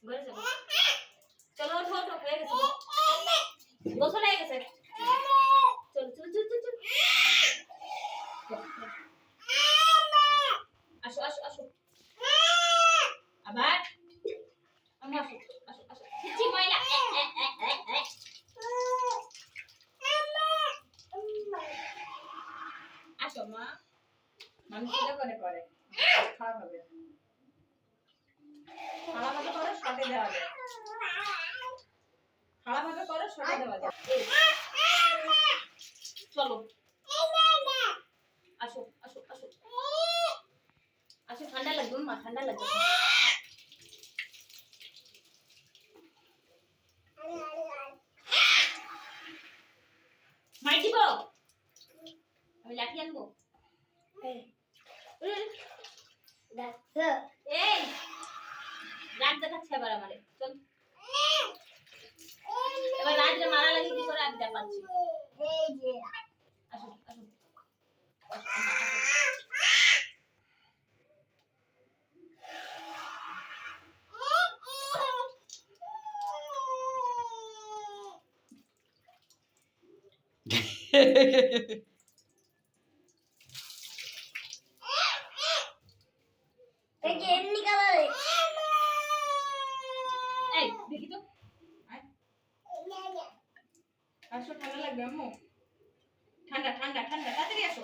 ঘরে যাবো চলো ওঠো ওঠো হয়ে গেছে গোসল হয়ে গেছে চলো চলো চলো চলো চলো। আসো আসো আসো আবার আমি আসো আসো আসো ছিছি ময়লা আসো মা মানুষ কি করে করে খারাপ হবে খারাপ ভাবে করে শটে দেওয়া যায় খারাপ ভাবে করে শটে দেওয়া যায় চলো আসো আসো আসো আসো ঠান্ডা লাগবে মা ঠান্ডা লাগবে মাই দিব আমি লাঠি আনবো এই রাগ দেখাচ্ছে আবার আমারে চল এবার রাজরে মারা লাগি কি করে আমি দেখাচ্ছি আসো আসো এই দেখি তো আসো ঠান্ডা লাগবে আম্মু ঠান্ডা ঠান্ডা ঠান্ডা তাড়াতাড়ি আসো